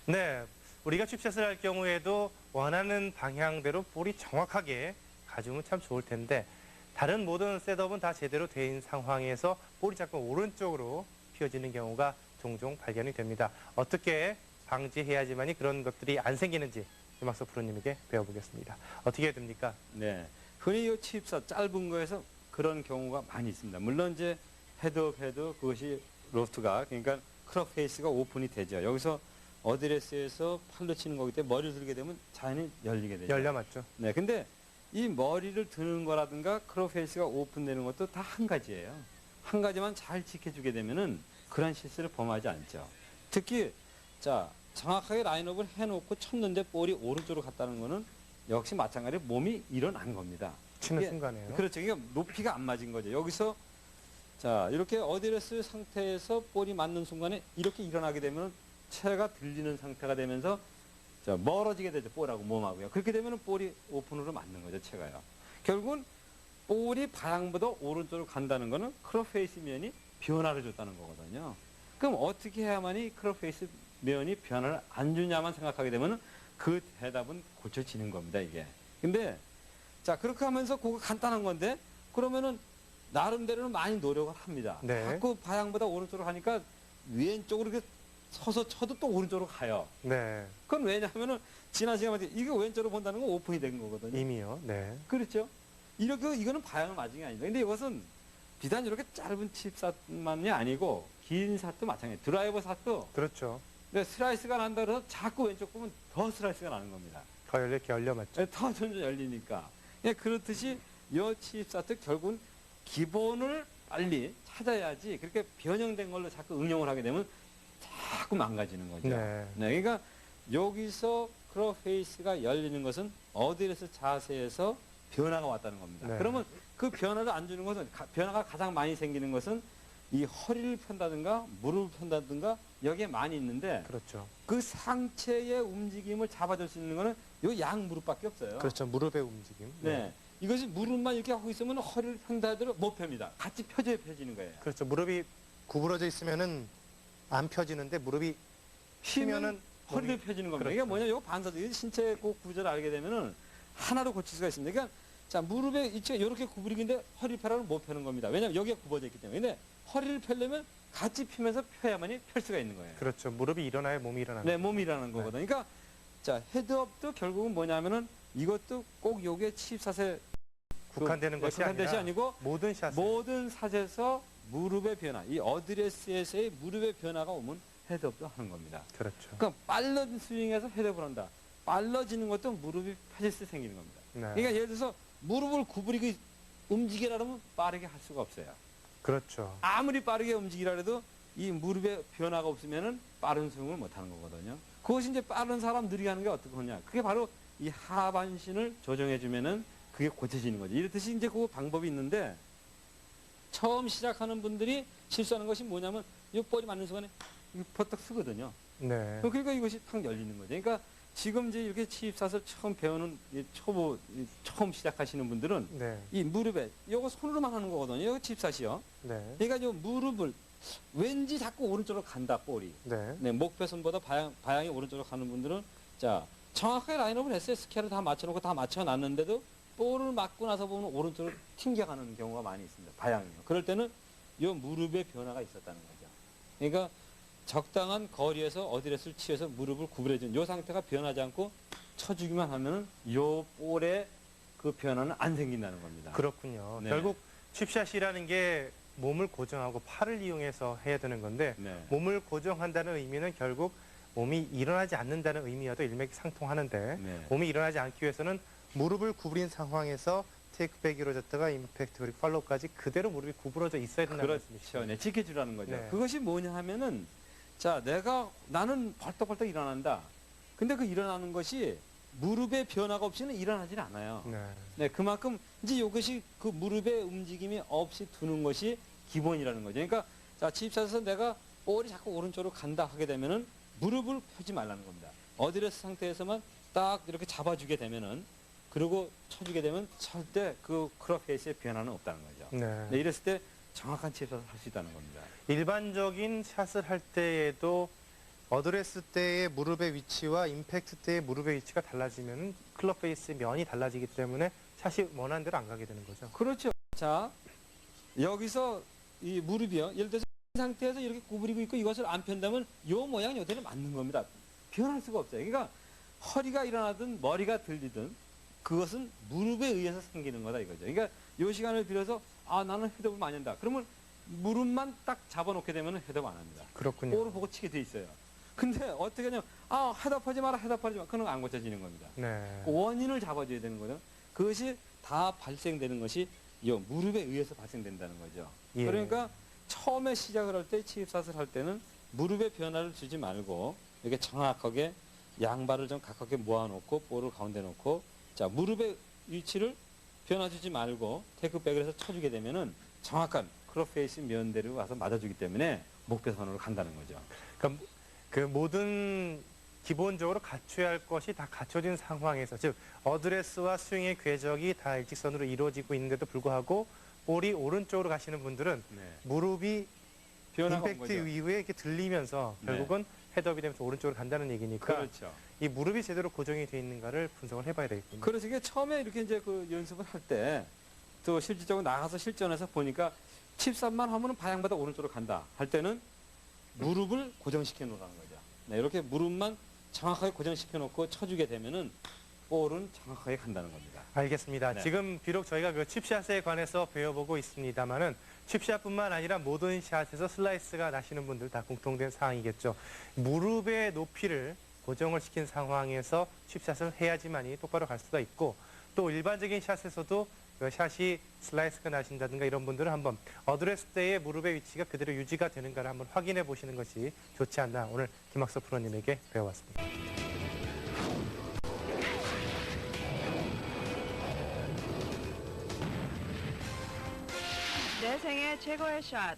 네, 우리가 칩샷을 할 경우에도 원하는 방향대로 볼이 정확하게 가주면 참 좋을 텐데 다른 모든 셋업은 다 제대로 된 상황에서 볼이 자꾸 오른쪽으로 휘어지는 경우가 종종 발견이 됩니다. 어떻게 방지해야지만이 그런 것들이 안 생기는지 유막석 프로님에게 배워보겠습니다. 어떻게 해야 됩니까? 네, 흔히 이 칩사 짧은 거에서 그런 경우가 많이 있습니다. 물론 이제 헤드업 해도 그것이 로프트가 그러니까 크롭 페이스가 오픈이 되죠. 여기서 어드레스에서 팔로 치는 거기 때문에 머리를 들게 되면 자연히 열리게 되죠. 열려 맞죠? 네, 근데 이 머리를 드는 거라든가 크롭 페이스가 오픈되는 것도 다 한 가지예요. 한 가지만 잘 지켜주게 되면은 그런 실수를 범하지 않죠. 특히 자 정확하게 라인업을 해놓고 쳤는데 볼이 오른쪽으로 갔다는 거는 역시 마찬가지로 몸이 일어난 겁니다. 치는 이게, 순간에요. 그렇죠. 이게 높이가 안 맞은 거죠. 여기서 자 이렇게 어드레스 상태에서 볼이 맞는 순간에 이렇게 일어나게 되면 체가 들리는 상태가 되면서 자, 멀어지게 되죠. 볼하고 몸하고요. 그렇게 되면 볼이 오픈으로 맞는 거죠. 체가요. 결국은 볼이 방향보다 오른쪽으로 간다는 거는 크롭 페이스 면이 변화를 줬다는 거거든요. 그럼 어떻게 해야만이 크롭 페이스 면이 변화를 안 주냐만 생각하게 되면 그 대답은 고쳐지는 겁니다. 이게. 근데 자 그렇게 하면서 그거 간단한 건데 그러면은 나름대로는 많이 노력을 합니다. 네. 자꾸 방향보다 오른쪽으로 가니까 왼쪽으로 이렇게 서서 쳐도 또 오른쪽으로 가요. 네, 그건 왜냐하면은 지난 시간에 이게 왼쪽으로 본다는 건 오픈이 된 거거든요. 이미요. 네, 그렇죠. 이렇게 이거는 방향을 맞은 게 아니다. 근데 이것은 비단 이렇게 짧은 칩샷만이 아니고 긴 샷도 마찬가지. 드라이버 샷도 그렇죠. 근데 슬라이스가 난다 그래서 자꾸 왼쪽 보면 더 슬라이스가 나는 겁니다. 더 이렇게 열려 맞죠? 더 점점 열리니까. 예, 그렇듯이 이 칩샷도 결국은 기본을 빨리 찾아야지 그렇게 변형된 걸로 자꾸 응용을 하게 되면 자꾸 망가지는 거죠. 네. 네, 그러니까 여기서 크롭 페이스가 열리는 것은 어디에서 자세에서 변화가 왔다는 겁니다. 네. 그러면 그 변화를 안 주는 것은 변화가 가장 많이 생기는 것은 이 허리를 편다든가 무릎을 편다든가 여기에 많이 있는데 그렇죠. 그 상체의 움직임을 잡아줄 수 있는 거는 요 양 무릎밖에 없어요. 그렇죠. 무릎의 움직임. 네. 이것이 무릎만 이렇게 하고 있으면 허리를 편다 하더라도 못 펴니다. 같이 펴져야 펴지는 거예요. 그렇죠. 무릎이 구부러져 있으면은 안 펴지는데 무릎이 휘면은 허리도 펴지는 겁니다. 그렇죠. 이게 뭐냐, 이거 반사적, 이 신체 그 구조를 알게 되면은 하나로 고칠 수가 있습니다. 그러니까 자 무릎의 위치가 이렇게 구부리기인데 허리 펴라는 못 펴는 겁니다. 왜냐하면 여기가 굽어져 있기 때문에. 근데 허리를 펴려면 같이 펴면서 펴야만이 펼 수가 있는 거예요. 그렇죠. 무릎이 일어나야 몸이 일어나는 네, 몸이 일어나는 거거든요. 그러니까 자 헤드업도 결국은 뭐냐면은 이것도 꼭 요게 칩샷에 국한되는 것이 국한된 것이 아니라 아니고 모든 샷을 모든 샷에서 무릎의 변화, 이 어드레스에서의 무릎의 변화가 오면 헤드업도 하는 겁니다. 그렇죠. 그러니까 빠른 스윙에서 헤드업을 한다. 빨라지는 것도 무릎이 펴질 때 생기는 겁니다. 네. 그러니까 예를 들어서 무릎을 구부리고 움직이라면 빠르게 할 수가 없어요. 그렇죠. 아무리 빠르게 움직이라 해도 이 무릎의 변화가 없으면은 빠른 스윙을 못 하는 거거든요. 그것이 이제 빠른 사람 느리게 하는 게 어떻게 하냐. 그게 바로 이 하반신을 조정해 주면은 그게 고쳐지는 거죠. 이렇듯이 이제 그 방법이 있는데 처음 시작하는 분들이 실수하는 것이 뭐냐면 이 볼이 맞는 순간에 이 버떡 쓰거든요. 네. 그러니까 이것이 탁 열리는 거죠. 그러니까 지금 이제 이렇게 칩샷을 처음 배우는 처음 시작하시는 분들은 네. 이 무릎에 이거 손으로만 하는 거거든요. 이거 칩샷이요. 네. 그러니까 이 무릎을 왠지 자꾸 오른쪽으로 간다 볼이. 네. 네, 목표선보다 방향이 오른쪽으로 가는 분들은 자 정확하게 라인업을 했어요. 스케일을 다 맞춰놓고 다 맞춰놨는데도 볼을 맞고 나서 보면 오른쪽으로 튕겨가는 경우가 많이 있습니다. 방향이요. 그럴 때는 이 무릎의 변화가 있었다는 거죠. 그러니까 적당한 거리에서 어드레스를 취해서 무릎을 구부려준 이 상태가 변하지 않고 쳐주기만 하면은 이 볼의 그 변화는 안 생긴다는 겁니다. 그렇군요. 네. 결국 칩샷이라는 게 몸을 고정하고 팔을 이용해서 해야 되는 건데 네. 몸을 고정한다는 의미는 결국 몸이 일어나지 않는다는 의미와도 일맥상통하는데 네. 몸이 일어나지 않기 위해서는 무릎을 구부린 상황에서 테이크백이 이루어졌다가 임팩트 그리고 팔로우까지 그대로 무릎이 구부러져 있어야 된다는 말씀이시죠. 그렇죠. 네, 지켜주라는 거죠. 네. 그것이 뭐냐 하면은 자 나는 벌떡벌떡 일어난다. 근데 그 일어나는 것이 무릎의 변화가 없이는 일어나질 않아요. 네. 네, 그만큼 이제 이것이 그 무릎의 움직임이 없이 두는 것이 기본이라는 거죠. 그러니까 자 칩샷에서 내가 볼이 자꾸 오른쪽으로 간다 하게 되면은 무릎을 펴지 말라는 겁니다. 어드레스 상태에서만 딱 이렇게 잡아주게 되면은 그리고 쳐주게 되면 절대 그 크롭 페이스의 변화는 없다는 거죠. 네. 네, 이랬을 때 정확한 칩샷을 할 수 있다는 겁니다. 일반적인 샷을 할 때에도 어드레스 때의 무릎의 위치와 임팩트 때의 무릎의 위치가 달라지면 클럽 페이스의 면이 달라지기 때문에 샷이 원하는 대로 안 가게 되는 거죠. 그렇죠. 자, 여기서 이 무릎이요. 예를 들어서 이 상태에서 이렇게 구부리고 있고 이것을 안 편다면 이 모양 요대로 맞는 겁니다. 변할 수가 없어요. 그러니까 허리가 일어나든 머리가 들리든 그것은 무릎에 의해서 생기는 거다 이거죠. 그러니까 이 시간을 빌어서 아 나는 헤드업을 많이 한다. 그러면 무릎만 딱 잡아놓게 되면 헤드업 안 합니다. 그렇군요. 볼을 보고 치게 돼 있어요. 근데 어떻게 하냐면 아 헤드업하지 마라 헤드업하지 마. 그건 안 고쳐지는 겁니다. 네. 그 원인을 잡아줘야 되는 거죠. 그것이 다 발생되는 것이 이 무릎에 의해서 발생된다는 거죠. 예. 그러니까 처음에 시작을 할 때 칩샷을 할 때는 무릎에 변화를 주지 말고 이렇게 정확하게 양발을 좀 가깝게 모아놓고 볼을 가운데 놓고 자 무릎의 위치를 변화 주지 말고 테이크백을 해서 쳐주게 되면은 정확한 클럽 페이스 면대로 와서 맞아주기 때문에 목표선으로 간다는 거죠. 그러니까 그 모든 기본적으로 갖춰야 할 것이 다 갖춰진 상황에서 즉 어드레스와 스윙의 궤적이 다 일직선으로 이루어지고 있는데도 불구하고 볼이 오른쪽으로 가시는 분들은 네. 무릎이 변화가 온 임팩트 거죠. 이후에 이렇게 들리면서 네. 결국은 헤드업이 되면서 오른쪽으로 간다는 얘기니까 그렇죠. 이 무릎이 제대로 고정이 되어 있는가를 분석을 해봐야 되겠군요. 그래서 이게 처음에 이렇게 이제 그 연습을 할 때 또 실질적으로 나가서 실전에서 보니까 칩샷만 하면은 방향마다 오른쪽으로 간다 할 때는 무릎을 고정시켜 놓으라는 거죠. 네, 이렇게 무릎만 정확하게 고정시켜 놓고 쳐주게 되면은 볼은 정확하게 간다는 겁니다. 알겠습니다. 네. 지금 비록 저희가 그 칩샷에 관해서 배워보고 있습니다만은 칩샷뿐만 아니라 모든 샷에서 슬라이스가 나시는 분들 다 공통된 사항이겠죠. 무릎의 높이를 고정을 시킨 상황에서 칩샷을 해야지만이 똑바로 갈 수가 있고 또 일반적인 샷에서도 그 샷이 슬라이스가 나신다든가 이런 분들은 한번 어드레스 때의 무릎의 위치가 그대로 유지가 되는가를 한번 확인해 보시는 것이 좋지 않나 오늘 김학서 프로님에게 배워봤습니다. 내 생애 최고의 샷.